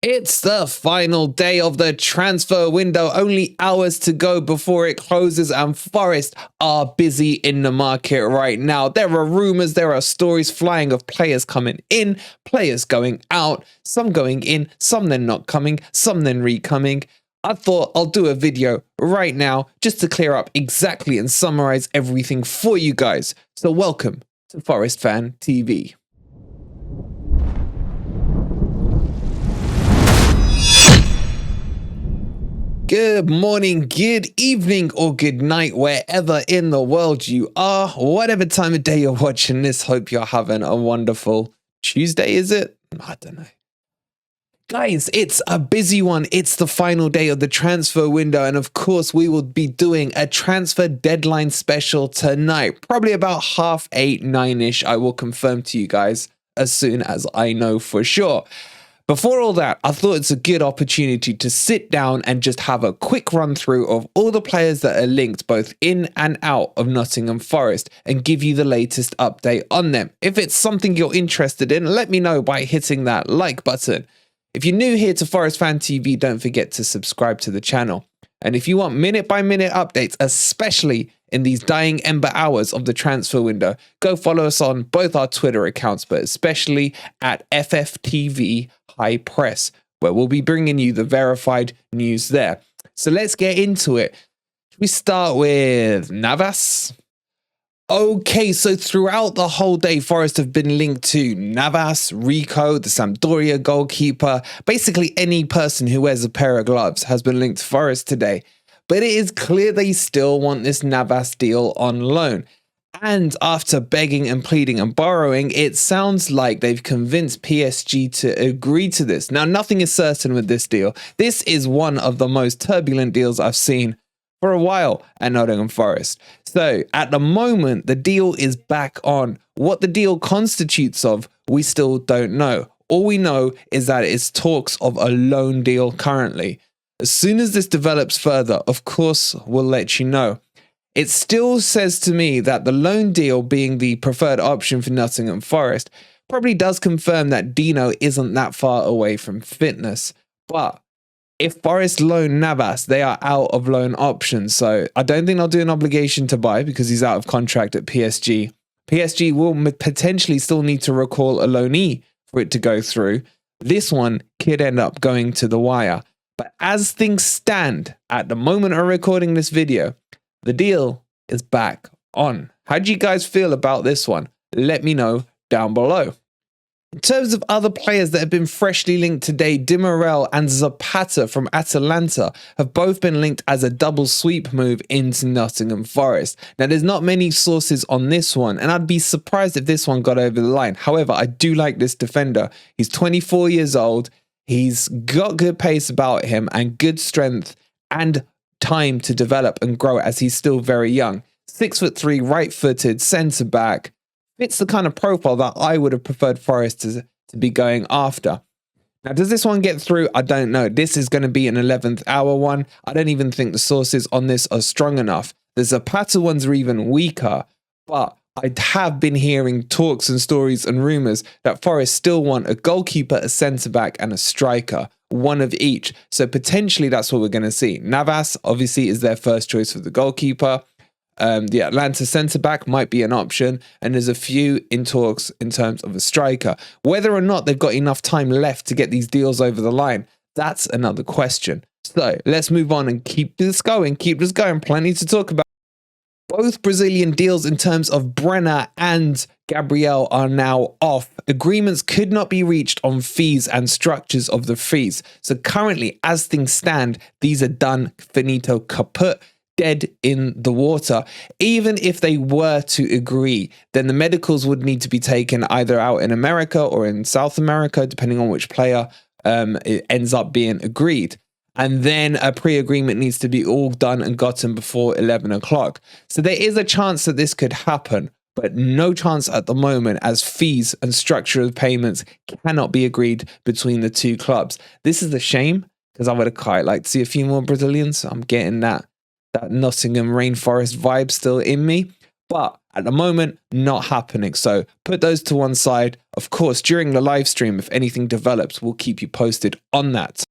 It's the final day of the transfer window, only hours to go before it closes, and Forest are busy in the market right now. There are rumours, there are stories flying of players coming in, players going out, some going in, some then not coming, some then re-coming. I thought I'll do a video right now just to clear up exactly and summarise everything for you guys. So welcome to Forest Fan TV. Good morning, good evening, or good night, wherever in the world you are. Whatever time of day you're watching this, hope you're having a wonderful Tuesday, is it? I don't know. Guys, it's a busy one. It's the final day of the transfer window, and of course, we will be doing a transfer deadline special tonight. Probably about 8:30, 9-ish. I will confirm to you guys as soon as I know for sure. Before all that, I thought it's a good opportunity to sit down and just have a quick run through of all the players that are linked both in and out of Nottingham Forest and give you the latest update on them. If it's something you're interested in, let me know by hitting that like button. If you're new here to Forest Fan TV, don't forget to subscribe to the channel. And if you want minute-by-minute updates, especially in these dying ember hours of the transfer window, go follow us on both our Twitter accounts, but especially at FFTV High Press, where we'll be bringing you the verified news there. So let's get into it. We start with Navas. Okay, so throughout the whole day, Forest have been linked to Navas, Rico, the Sampdoria goalkeeper. Basically, any person who wears a pair of gloves has been linked to Forest today. But it is clear they still want this Navas deal on loan. And after begging and pleading and borrowing, it sounds like they've convinced PSG to agree to this. Now, nothing is certain with this deal. This is one of the most turbulent deals I've seen for a while at Nottingham Forest. So at the moment, the deal is back on. What the deal constitutes of, we still don't know. All we know is that it's talks of a loan deal currently. As soon as this develops further, of course, we'll let you know. It still says to me that the loan deal being the preferred option for Nottingham Forest probably does confirm that Dino isn't that far away from fitness. But if Forest loan Navas, they are out of loan options. So I don't think they'll do an obligation to buy because he's out of contract at PSG. PSG will potentially still need to recall a loanee for it to go through. This one could end up going to the wire. But as things stand at the moment of recording this video, the deal is back on. How do you guys feel about this one? Let me know down below. In terms of other players that have been freshly linked today, Demiral and Zapata from Atalanta have both been linked as a double sweep move into Nottingham Forest. Now, there's not many sources on this one, and I'd be surprised if this one got over the line. However, I do like this defender. He's 24 years old. He's got good pace about him and good strength and time to develop and grow as he's still very young. 6'3", right-footed, centre back. Fits the kind of profile that I would have preferred Forest to be going after. Now, does this one get through? I don't know. This is going to be an 11th hour one. I don't even think the sources on this are strong enough. The Zapata ones are even weaker, but I have been hearing talks and stories and rumours that Forest still want a goalkeeper, a centre-back and a striker. One of each. So potentially that's what we're going to see. Navas obviously is their first choice for the goalkeeper. The Atlanta centre-back might be an option. And there's a few in talks in terms of a striker. Whether or not they've got enough time left to get these deals over the line, that's another question. So let's move on and keep this going. Keep this going. Plenty to talk about. Both Brazilian deals in terms of Brenner and Gabriel are now off. Agreements could not be reached on fees and structures of the fees. So currently, as things stand, these are done, finito, kaput, dead in the water. Even if they were to agree, then the medicals would need to be taken either out in America or in South America, depending on which player it ends up being agreed. And then a pre-agreement needs to be all done and gotten before 11 o'clock. So there is a chance that this could happen, but no chance at the moment as fees and structure of payments cannot be agreed between the two clubs. This is a shame because I would have quite liked to see a few more Brazilians. I'm getting that Nottingham Rainforest vibe still in me. But at the moment, not happening. So put those to one side. Of course, during the live stream, if anything develops, we'll keep you posted on that.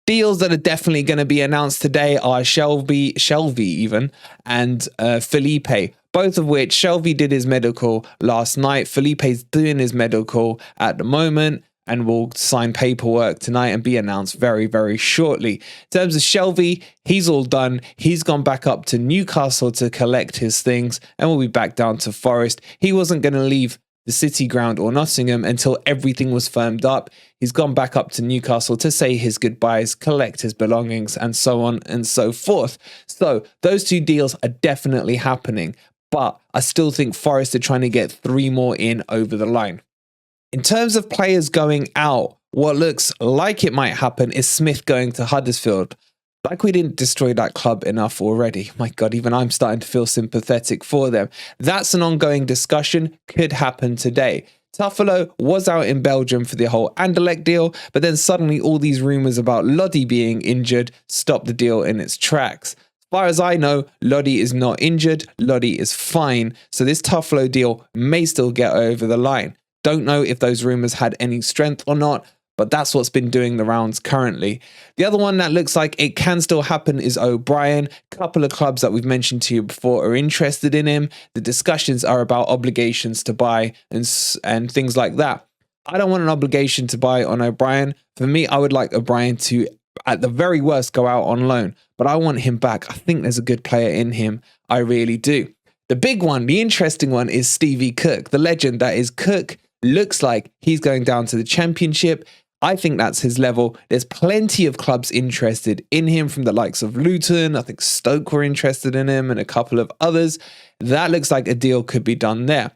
Deals that are definitely going to be announced today are Shelvey even, and Felipe. Both of which, Shelvey did his medical last night. Felipe's doing his medical at the moment and will sign paperwork tonight and be announced very, very shortly. In terms of Shelvey, he's all done. He's gone back up to Newcastle to collect his things and will be back down to Forest. He wasn't going to leave the City Ground or Nottingham until everything was firmed up. He's gone back up to Newcastle to say his goodbyes, collect his belongings, and so on and so forth. So those two deals are definitely happening, but I still think Forest are trying to get 3 more in over the line. In terms of players going out, what looks like it might happen is Smith going to Huddersfield. Like we didn't destroy that club enough already. My God, even I'm starting to feel sympathetic for them. That's an ongoing discussion, could happen today. Tuffalo was out in Belgium for the whole Anderlecht deal, but then suddenly all these rumours about Lodi being injured stopped the deal in its tracks. As far as I know, Lodi is not injured, Lodi is fine, so this Tuffalo deal may still get over the line. Don't know if those rumours had any strength or not, but that's what's been doing the rounds currently. The other one that looks like it can still happen is O'Brien. A couple of clubs that we've mentioned to you before are interested in him. The discussions are about obligations to buy and things like that. I don't want an obligation to buy on O'Brien. For me, I would like O'Brien to, at the very worst, go out on loan. But I want him back. I think there's a good player in him. I really do. The big one, the interesting one, is Stevie Cook. The legend that is Cook looks like he's going down to the Championship. I think that's his level. There's plenty of clubs interested in him from the likes of Luton. I think Stoke were interested in him and a couple of others. That looks like a deal could be done there.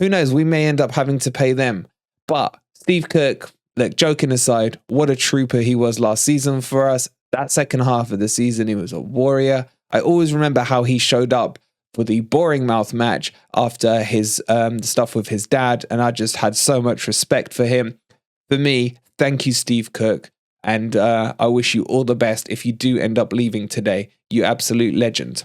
Who knows? We may end up having to pay them. But Steve Cook, look, joking aside, what a trooper he was last season for us. That second half of the season, he was a warrior. I always remember how he showed up for the Boring Mouth match after his stuff with his dad. And I just had so much respect for him. For me, thank you, Steve Cook, and I wish you all the best if you do end up leaving today. You absolute legend.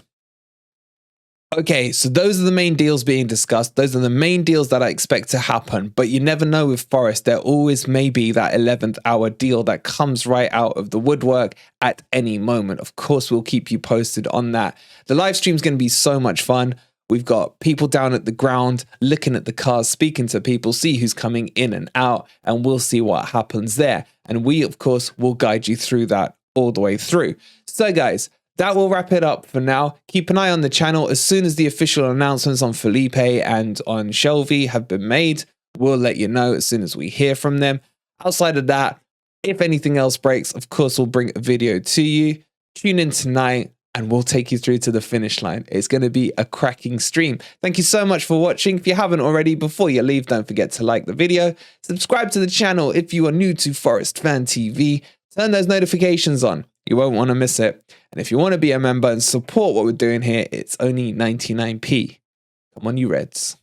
Okay, so those are the main deals being discussed. Those are the main deals that I expect to happen, but you never know with Forest. There always may be that 11th hour deal that comes right out of the woodwork at any moment. Of course, we'll keep you posted on that. The live stream is going to be so much fun. We've got people down at the ground, looking at the cars, speaking to people, see who's coming in and out, and we'll see what happens there. And we, of course, will guide you through that all the way through. So, guys, that will wrap it up for now. Keep an eye on the channel. As soon as the official announcements on Felipe and on Shelvey have been made, we'll let you know as soon as we hear from them. Outside of that, if anything else breaks, of course, we'll bring a video to you. Tune in tonight, and we'll take you through to the finish line. It's going to be a cracking stream. Thank you so much for watching. If you haven't already, before you leave, don't forget to like the video. Subscribe to the channel if you are new to Forest Fan TV. Turn those notifications on. You won't want to miss it. And if you want to be a member and support what we're doing here, it's only 99p. Come on, you Reds.